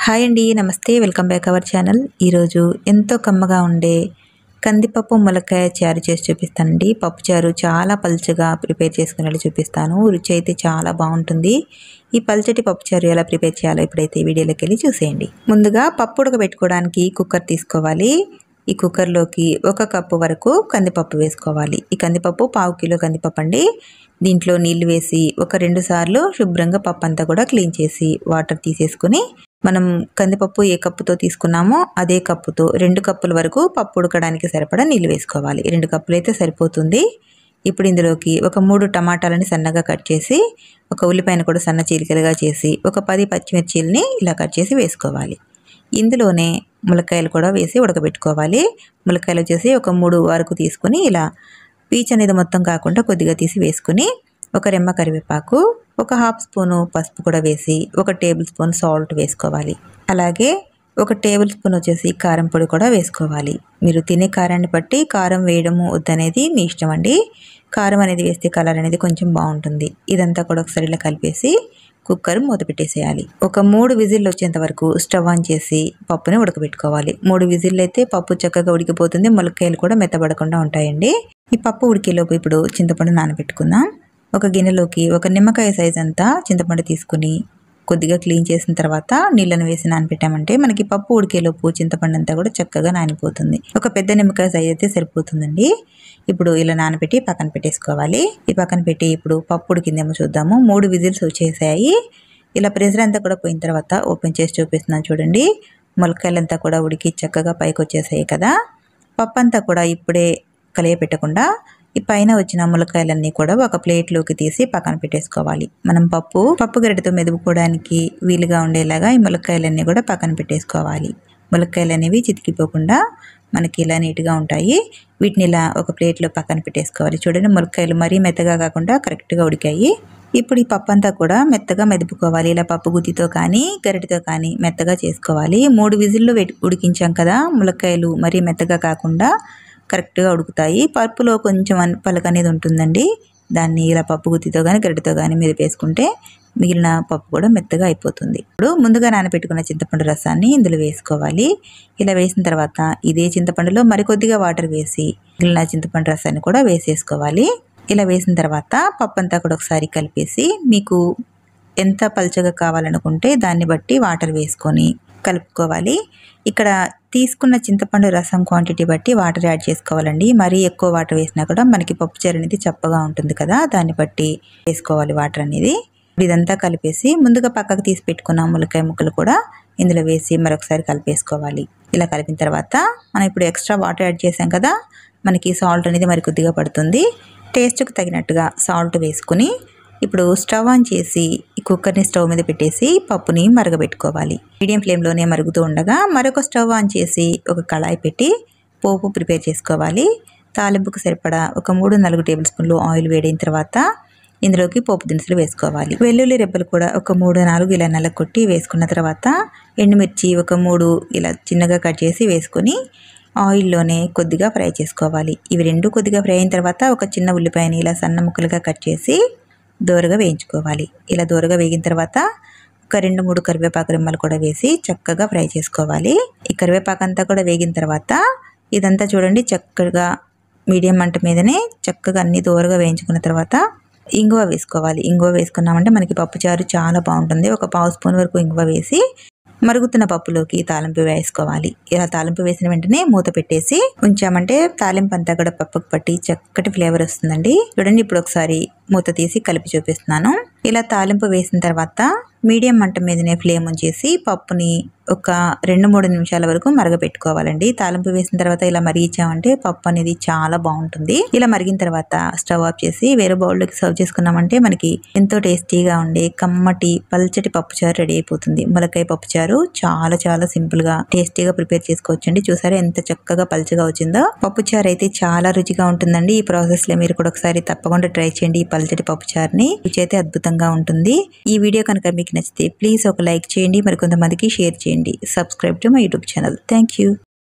Hi అండి, నమస్తే. Welcome back our channel. ఈరోజు ఎంతో కమ్మగా ఉండే కందిపప్పు ములక్కాయ చారు చేసి చూపిస్తానండి. పప్పుచారు చాలా పలుచగా ప్రిపేర్ చేసుకునేలా చూపిస్తాను. రుచి అయితే చాలా బాగుంటుంది. ఈ పల్చటి పప్పుచారు ఎలా ప్రిపేర్ చేయాలో ఇప్పుడైతే వీడియోలోకి వెళ్ళి చూసేయండి. ముందుగా పప్పు ఉడకబెట్టుకోవడానికి కుక్కర్ తీసుకోవాలి. ఈ కుక్కర్లోకి 1 కప్పు వరకు కందిపప్పు వేసుకోవాలి. ఈ కందిపప్పు 1/2 కిలో కందిపప్పు అండి. దీంట్లో నీళ్లు వేసి 1-2 సార్లు శుభ్రంగా పప్పు అంతా కూడా క్లీన్ చేసి వాటర్ తీసేసుకుని మనం కందిపప్పు ఏ కప్పుతో తీసుకున్నామో అదే కప్పుతో 2 కప్పుల వరకు పప్పు ఉడకడానికి సరిపడా నీళ్ళు వేసుకోవాలి. 2 కప్పులు అయితే సరిపోతుంది. ఇప్పుడు ఇందులోకి 3 టమాటాలని సన్నగా కట్ చేసి, 1 ఉల్లిపాయను కూడా సన్న చీలికలుగా చేసి, 10 పచ్చిమిర్చీలని ఇలా కట్ చేసి వేసుకోవాలి. ఇందులోనే ములక్కాయలు కూడా వేసి ఉడకబెట్టుకోవాలి. ములక్కాయలు వచ్చేసి 3 వరకు తీసుకుని ఇలా పీచు అనేది మొత్తం కాకుండా కొద్దిగా తీసి వేసుకుని 1 రెమ్మ కరివేపాకు, 1/2 స్పూను పసుపు కూడా వేసి 1 టేబుల్ స్పూన్ సాల్ట్ వేసుకోవాలి. అలాగే 1 టేబుల్ స్పూన్ వచ్చేసి కారం పొడి కూడా వేసుకోవాలి. మీరు తినే కారాన్ని బట్టి కారం వేయడము వద్దనేది మీ ఇష్టం అండి. కారం అనేది వేస్తే కలర్ అనేది కొంచెం బాగుంటుంది. ఇదంతా కూడా ఒకసారి ఇలా కలిపేసి కుక్కర్ మూత పెట్టేసేయాలి. 3 విజిల్లు వచ్చేంత వరకు స్టవ్ ఆన్ చేసి పప్పుని ఉడకబెట్టుకోవాలి. 3 విజిల్లు అయితే పప్పు చక్కగా ఉడికిపోతుంది. ములక్కాయలు కూడా మెత్తబడకుండా ఉంటాయండి. ఈ పప్పు ఉడికేలోపు ఇప్పుడు చింతపండు నానబెట్టుకుందాం. 1 గిన్నెలోకి 1 నిమ్మకాయ సైజ్ అంతా చింతపండు తీసుకుని కొద్దిగా క్లీన్ చేసిన తర్వాత నీళ్ళను వేసి నానబెట్టామంటే మనకి పప్పు ఉడికేలోపు చింతపండు అంతా కూడా చక్కగా నానిపోతుంది. 1 పెద్ద నిమ్మకాయ సైజ్ అయితే సరిపోతుందండి. ఇప్పుడు ఇలా నానబెట్టి పక్కన పెట్టేసుకోవాలి. ఈ పక్కన పెట్టి ఇప్పుడు పప్పు ఉడికిందేమో చూద్దాము. 3 విజిల్స్ వచ్చేసాయి. ఇలా ప్రెషర్ అంతా కూడా పోయిన తర్వాత ఓపెన్ చేసి చూపిస్తున్నాను చూడండి. ములక్కాయలంతా కూడా ఉడికి చక్కగా పైకి వచ్చేసాయి కదా. పప్పు అంతా కూడా ఇప్పుడే కలియపెట్టకుండా ఈ పైన వచ్చిన ములక్కాయలన్నీ కూడా ఒక ప్లేట్లోకి తీసి పక్కన పెట్టేసుకోవాలి. మనం పప్పు గరిటెతో మెదుపుకోవడానికి వీలుగా ఉండేలాగా ఈ ములక్కాయలన్నీ కూడా పక్కన పెట్టేసుకోవాలి. ములక్కాయలు అనేవి చితికిపోకుండా మనకి ఇలా నీట్గా ఉంటాయి. వీటిని ఇలా ఒక ప్లేట్లో పక్కన పెట్టేసుకోవాలి. చూడండి, ములక్కాయలు మరీ మెత్తగా కాకుండా కరెక్ట్గా ఉడికాయి. ఇప్పుడు ఈ పప్పు అంతా కూడా మెత్తగా మెదుపుకోవాలి. ఇలా పప్పు గుత్తితో కానీ గరిటెతో కానీ మెత్తగా చేసుకోవాలి. 3 విజిల్లు ఉడికించాం కదా, ములక్కాయలు మరీ మెత్తగా కాకుండా కరెక్ట్గా ఉడుకుతాయి. పప్పులో కొంచెం పలక అనేది ఉంటుందండి. దాన్ని ఇలా పప్పు గుత్తితో కానీ గరిటెతో కానీ మెదిపేసుకుంటే మిగిలిన పప్పు కూడా మెత్తగా అయిపోతుంది. ఇప్పుడు ముందుగా నానబెట్టుకున్న చింతపండు రసాన్ని ఇందులో వేసుకోవాలి. ఇలా వేసిన తర్వాత ఇదే చింతపండులో మరికొద్దిగా వాటర్ వేసి మిగిలిన చింతపండు రసాన్ని కూడా వేసేసుకోవాలి. ఇలా వేసిన తర్వాత పప్పు అంతా కూడా ఒకసారి కలిపేసి మీకు ఎంత పల్చగా కావాలనుకుంటే దాన్ని బట్టి వాటర్ వేసుకొని కలుపుకోవాలి. ఇక్కడ తీసుకున్న చింతపండు రసం క్వాంటిటీ బట్టి వాటర్ యాడ్ చేసుకోవాలండి. మరీ ఎక్కువ వాటర్ వేసినా కూడా మనకి పప్పుచారు అనేది చప్పగా ఉంటుంది కదా, దాన్ని బట్టి వేసుకోవాలి వాటర్ అనేది. ఇదంతా కలిపేసి ముందుగా పక్కకు తీసి పెట్టుకున్న ములక్కాయ ముక్కలు కూడా ఇందులో వేసి మరొకసారి కలిపేసుకోవాలి. ఇలా కలిపిన తర్వాత మనం ఇప్పుడు ఎక్స్ట్రా వాటర్ యాడ్ చేసాం కదా, మనకి సాల్ట్ అనేది మరి కొద్దిగా పడుతుంది. టేస్ట్కి తగినట్టుగా సాల్ట్ వేసుకుని ఇప్పుడు స్టవ్ ఆన్ చేసి ఈ కుక్కర్ని స్టవ్ మీద పెట్టేసి పప్పుని మరగబెట్టుకోవాలి. మీడియం ఫ్లేమ్లోనే మరుగుతూ ఉండగా మరొక స్టవ్ ఆన్ చేసి ఒక కళాయి పెట్టి పోపు ప్రిపేర్ చేసుకోవాలి. తాలింపుకు సరిపడా 3-4 టేబుల్ స్పూన్లు ఆయిల్ వేడైన తర్వాత ఇందులోకి పోపు దినుసులు వేసుకోవాలి. వెల్లుల్లి రెబ్బలు కూడా 3-4 ఇలా నల్లకొట్టి వేసుకున్న తర్వాత ఎండుమిర్చి 3 ఇలా చిన్నగా కట్ చేసి వేసుకొని ఆయిల్లోనే కొద్దిగా ఫ్రై చేసుకోవాలి. ఇవి 2 కొద్దిగా ఫ్రై అయిన తర్వాత 1 చిన్న ఉల్లిపాయని ఇలా సన్న ముక్కలుగా కట్ చేసి దోరగా వేయించుకోవాలి. ఇలా దోరగా వేగిన తర్వాత 2-3 కరివేపాకు రెమ్మలు కూడా వేసి చక్కగా ఫ్రై చేసుకోవాలి. ఈ కరివేపాకు అంతా కూడా వేగిన తర్వాత ఇదంతా చూడండి చక్కగా మీడియం మంట మీదనే చక్కగా అన్ని దోరగా వేయించుకున్న తర్వాత ఇంగువ వేసుకోవాలి. ఇంగువ వేసుకున్నామంటే మనకి పప్పుచారు చాలా బాగుంటుంది. 1/2 స్పూన్ వరకు ఇంగువ వేసి మరుగుతున్న పప్పులోకి తాలింపు వేసుకోవాలి. ఇలా తాలింపు వేసిన వెంటనే మూత పెట్టేసి ఉంచామంటే తాలింపు అంతా కూడా పప్పుకు పట్టి చక్కటి ఫ్లేవర్ వస్తుందండి. చూడండి, ఇప్పుడు ఒకసారి మూత తీసి కలిపి చూపిస్తున్నాను. ఇలా తాలింపు వేసిన తర్వాత మీడియం మంట మీదనే ఫ్లేమ్ ఉంచేసి పప్పుని 2-3 నిమిషాల వరకు మరగపెట్టుకోవాలండి. తాలింపు వేసిన తర్వాత ఇలా మరిగించామంటే పప్పు అనేది చాలా బాగుంటుంది. ఇలా మరిగిన తర్వాత స్టవ్ ఆఫ్ చేసి వేరే బౌల్లోకి సర్వ్ చేసుకున్నామంటే మనకి ఎంతో టేస్టీగా ఉండే కమ్మటి పల్చటి పప్పుచారు రెడీ అయిపోతుంది. ములక్కాయ పప్పుచారు చాలా చాలా సింపుల్ గా టేస్టీగా ప్రిపేర్ చేసుకోవచ్చండి. చూసారా ఎంత చక్కగా పల్చగా వచ్చిందో. పప్పుచారు అయితే చాలా రుచిగా ఉంటుందండి. ఈ ప్రాసెస్ లో మీరు కూడా ఒకసారి తప్పకుండా ట్రై చేయండి. ఈ పల్చటి పప్పుచారుని రుచి అయితే అద్భుతంగా ఉంటుంది. ఈ వీడియో కనుక మీకు నచ్చితే ప్లీజ్ ఒక లైక్ చేయండి, మరి కొంతమందికి షేర్ చేయండి. Subscribe to my YouTube channel. Thank you.